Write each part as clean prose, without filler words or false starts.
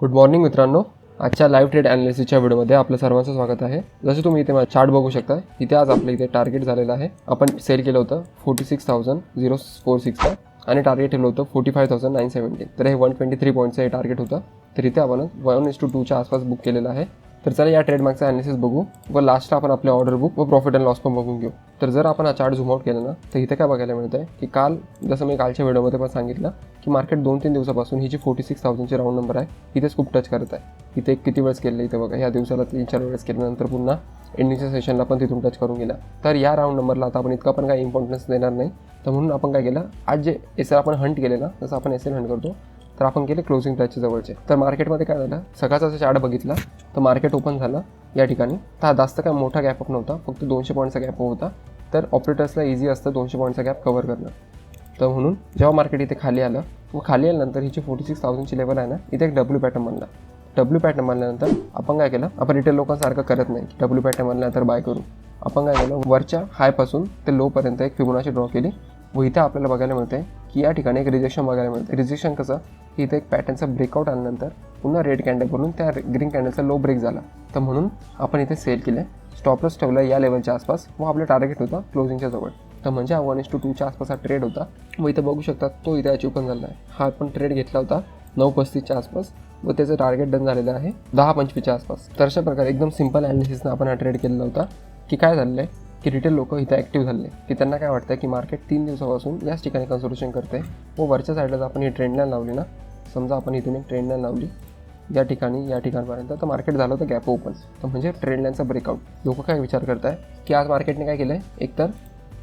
Good morning मित्रांनो, आजच्या live trade ॲनालिसिसच्या व्हिडिओमध्ये आपलं सर्वांचं स्वागत आहे. जसं तुम्ही इथे चार्ट बघू शकता, इथे आज आपलं इथे टार्गेट झालेलं आहे. आपण सेल केलं होतं 46,046 आणि टार्गेट ठेवलं होतं 45,917. तर हे 123 पॉईंटचं हे टार्गेट होतं. तर इथे आपण 1:2च्या आसपास बुक केलेलं आहे. तर चला या ट्रेड मागचा ॲनालिसिस बघू व लास्टला आपण आपले ऑर्डर बुक व प्रॉफिट अँड लॉस पण बघून घेऊ. तर जर आपण हा चार्ट झूम आउट केला ना, तर इथे काय बघायला मिळतं आहे की काल जसं मी कालच्या व्हिडिओमध्ये पण सांगितलं की मार्केट 2-3 दिवसापासून ही जी 46,000ची राऊंड नंबर आहे इथेच खूप टच करत आहे. इथे किती वेळेस केलं इथे बघा, या दिवसाला 3-4 वेळेस केल्यानंतर पुन्हा एंडिंगच्या सेशनला पण तिथून टच करून गेला. तर या राऊंड नंबरला आता आपण इतका पण काही इम्पॉर्टन्स देणार नाही. तर म्हणून आपण काय केलं, आज जे एस एल आपण हंट केले ना, जसं आपण एस एल हंट करतो तर आपण केले क्लोजिंग प्राईसच्या जवळचे. तर मार्केटमध्ये काय झालं, सकाळचा जर चार्ट बघितला तर मार्केट ओपन झालं या ठिकाणी. तर जास्त काय मोठा गॅप अप नव्हता, फक्त 200 पॉईंटचा गॅप होता. तर ऑपरेटर्सला इझी असतं 200 पॉईंटचा गॅप कव्हर करणं. तर म्हणून जेव्हा मार्केट इथे खाली आलं व खाली आल्यानंतर ही जी 46,000ची लेवल आहे ना, इथे एक डब्ल्यू पॅटर्न बनला. डब्ल्यू पॅटर्न बनल्यानंतर आपण काय केलं, आपण रिटेल लोकांसारखं करत नाही की डब्ल्यू पॅटर्न बनल्यानंतर बाय करू. आपण काय केलं, वरच्या हायपासून ते लोपर्यंत एक फिबोनाची ड्रॉ केली व इथे आपल्याला बघायला मिळते की या ठिकाणी एक रिजेक्शन बघायला मिळते. रिजेक्शन कसं की इथे एक पॅटर्नचा ब्रेकआउट आल्यानंतर पुन्हा रेड कॅन्डल बनून त्या ग्रीन कॅन्डलचा लो ब्रेक झाला. तर म्हणून आपण इथे सेल केलं, स्टॉप लॉस ठेवला या लेवलच्या आसपास व आपलं टार्गेट होता क्लोजिंगच्या जवळ. तर म्हणजे हा 1:2च्या आसपास हा ट्रेड होता व इथं बघू शकता तो इथे अचीव पण झाला आहे. हा आपण ट्रेड घेतला होता 9:35च्या आसपास व त्याचं टार्गेट डन झालेलं आहे 10:25च्या आसपास. तर अशा प्रकारे एकदम सिंपल ॲनालिसिसनं आपण हा ट्रेड केलेला होता. की काय झालेलं आहे की रिटेल लोक इथे ॲक्टिव्ह झाले की त्यांना काय वाटतं की मार्केट 3 दिवसापासून याच ठिकाणी कन्सोल्युशन करते व वरच्या साईडला जर आपण ही ट्रेंड लाईन लावली ना, समजा आपण इथून एक ट्रेंड लाईन लावली या ठिकाणपर्यंत, तर मार्केट झालं होतं गॅप ओपन. तर म्हणजे ट्रेंड लाईनचा ब्रेकआउट. लोक काय विचार करत आहे की आज मार्केटने काय केलं आहे, एकतर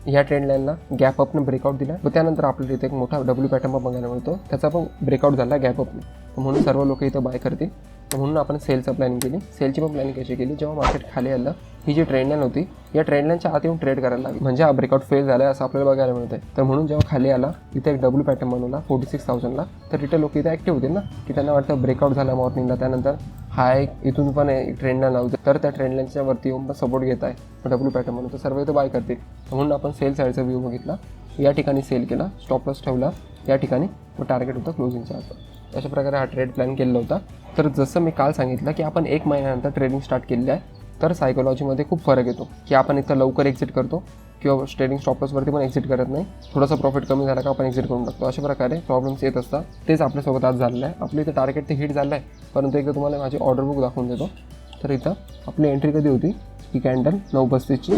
ह्या ट्रेंड लाईनला गॅप अपने ब्रेकआउट दिला व त्यानंतर आपल्याला इथे एक मोठा डब्ल्यू पॅटर्न पण बघायला मिळतो, त्याचा पण ब्रेकआउट झाला गॅप अपने. तर म्हणून सर्व लोक इथं बाय करतील. तर म्हणून आपण सेलचं प्लॅनिंग केली. सेलची पण प्लॅनिंग कशी केली, जेव्हा मार्केट खाली आलं ही जी ट्रेंड लाईन होती या ट्रेंड लाईनच्या आत येऊन ट्रेड करायला लागली, म्हणजे हा ब्रेकआउट फेल झाला आहे असं आपल्याला बघायला मिळतं आहे. तर म्हणून जेव्हा खाली आला इथे एक डब्ल्यू पॅटर्न बनवला 46,000ला, तर रिटेल लोक इथे ॲक्टिव्ह होतील ना की त्यांना वाटतं ब्रेकआउट झाला मॉर्निंगला, त्यानंतर हा एक इथून पण एक ट्रेंड लाईन लावते तर त्या ट्रेंड लाईनच्या वरती येऊन पण सपोर्ट घेत आहे डब्ल्यू पॅटर्न म्हणून, तर सर्व इथं बाय करतील. तर म्हणून आपण सेल साईडचा व्ह्यू बघितला, या ठिकाणी सेल केला, स्टॉप लॉस ठेवला या ठिकाणी व टार्गेट होतं क्लोजिंगच्या आसपास. अशा प्रकारे हा ट्रेड प्लॅन केलेला होता. तर जसं मी काल सांगितलं की आपण 1 महिन्यानंतर ट्रेडिंग स्टार्ट केलेलं आहे, तर सायकोलॉजीमध्ये खूप फरक येतो की आपण इतकं लवकर एक्झिट करतो किंवा ट्रेडिंग स्टॉप लॉसवरती पण एक्झिट करत नाही. थोडासा प्रॉफिट कमी झाला का आपण एक्झिट करून टाकतो. अशा प्रकारे प्रॉब्लेम्स येत असतात. तेच आपल्यासोबत आज झालेलं आहे. आपलं इथं टार्गेट ते हिट झालं आहे, परंतु एकदा तुम्हाला माझी ऑर्डर बुक दाखवून देतो. तर इथं आपली एंट्री कधी होती, ही कॅन्डल 9:35ची.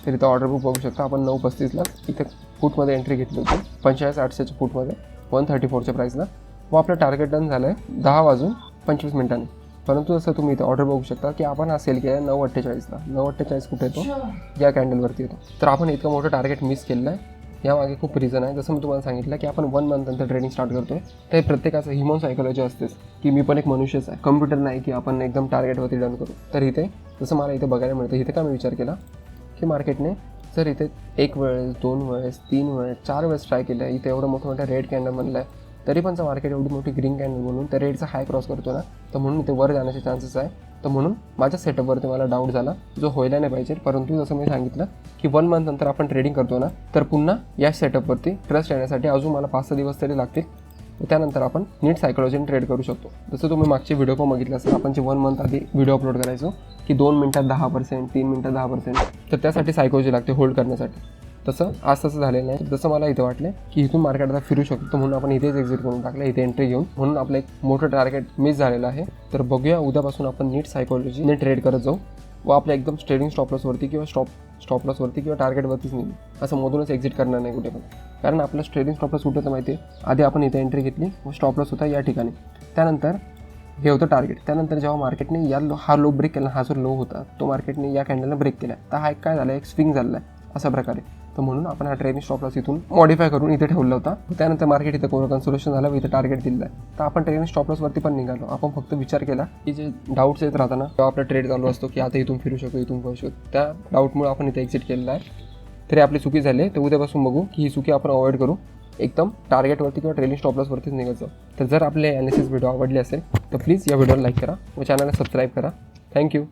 तर इथं ऑर्डर बुक बघू शकता, आपण 9:35ला इथं फूटमध्ये एंट्री घेतली होती 45,800च्या फूटमध्ये 134च्या प्राईसला व आपलं टार्गेट डन झालं आहे 10:25 परंतु जसं तुम्ही इथं ऑर्डर बघू शकता की आपण हा सेल केला आहे 9:48ला. 9:48 कुठे येतो, या कॅन्डलवरती येतो. तर आपण इतकं मोठं टार्गेट मिस केलं आहे. यामागे खूप रिझन आहे. जसं मी तुम्हाला सांगितलं की आपण 1 मंथ नंतर ट्रेडिंग स्टार्ट करतो. तर हे प्रत्येकाचं ह्युमन सायकोलॉजी असतेच की मी पण एक मनुष्यच आहे, कम्प्युटर नाही की आपण एकदम टार्गेटवरती डन करू. तर इथे जसं मला इथे बघायला मिळतं, इथे का मी विचार केला की मार्केटने जर इथे 1 वेळेस 2 वेळेस 3 वेळेस 4 वेळेस ट्राय केलं आहे, इथे एवढं मोठं रेड कॅन्डल बनलं आहे, तरी पण मार्केट एवढी मोठी ग्रीन कॅन्डल बनवून त्या रेडचा हाय क्रॉस करतो ना, तर म्हणून इथे वर जाण्याचे चान्सेस आहे. तर म्हणून माझ्या सेटअपवरती मला डाऊट झाला, जो व्हायला नाही पाहिजे. परंतु जसं मी सांगितलं की 1 मंथ नंतर आपण ट्रेडिंग करतो ना, तर पुन्हा या सेटअपवरती ट्रस्ट येण्यासाठी अजून मला 5-6 दिवस तरी लागतील. त्यानंतर आपण नीट सायकोलॉजीने ट्रेड करू शकतो. जसं तुम्ही मागचे व्हिडिओ पण बघितलं असेल, आपण जे 1 मंथ आधी व्हिडिओ अपलोड करायचो की 2 मिनिटात 10%, 3 मिनिटात 10%, तर त्यासाठी सायकोलॉजी लागते होल्ड करण्यासाठी. तसं आज तसं झालेलं नाही. जसं मला इथं वाटलं की इथून मार्केट आता फिरू शकतो, म्हणून आपण इथेच एक्झिट करून टाकलं, इथे एंट्री घेऊन. म्हणून आपलं एक मोठं टार्गेट मिस झालेलं आहे. तर बघूया उद्यापासून आपण नीट सायकोलॉजीने ट्रेड करत जाऊ व आपल्या एकदम ट्रेडिंग स्टॉप लॉसवरती किंवा स्टॉप लॉसवरती किंवा टार्गेटवरतीच नेहमी असं मधूनच एक्झिट करणार नाही कुठे पण. कारण आपलं ट्रेडिंग स्टॉप लॉस कुठं होतं माहिती आहे, आधी आपण इथे एंट्री घेतली व स्टॉप लॉस होता या ठिकाणी, त्यानंतर हे होतं टार्गेट. त्यानंतर जेव्हा मार्केटने हा लो ब्रेक केला, हा जो लो होता तो मार्केटने या कॅन्डलने ब्रेक केला, तर हा एक काय झाला, एक स्विंग झालेला आहे अशा प्रकारे. तर म्हणून आपण हा ट्रेडिंग स्टॉप लॉस इथून मॉडिफाय करून इथे ठेवला होता. त्यानंतर मार्केट इथं कोण कन्सोल्युशन झालं व इथं टार्गेट दिलं आहे. तर आपण ट्रेडिंग स्टॉप लॉसवरती पण निघालो. आपण फक्त विचार केला की जे डाऊट्स येत राहताना तेव्हा आपला ट्रेड चालू असतो की आता इथून फिरू शकतो, इथून फिरू शकतो, त्या डाऊटमुळे आपण इथे एक्झिट केलेला आहे. तरी आपली चुकी झाली आहे. तर उद्यापासून बघू की ही चुकी आपण अवॉइड करू, एकदम टार्गेटवरती किंवा ट्रेडिंग स्टॉप लॉसवरतीच निघत जाऊ. तर जर आपले ॲनालिसिस व्हिडिओ आवडली असेल तर प्लीज या व्हिडिओला लाईक करा व चॅनलला सबस्क्राईब करा. थँक्यू.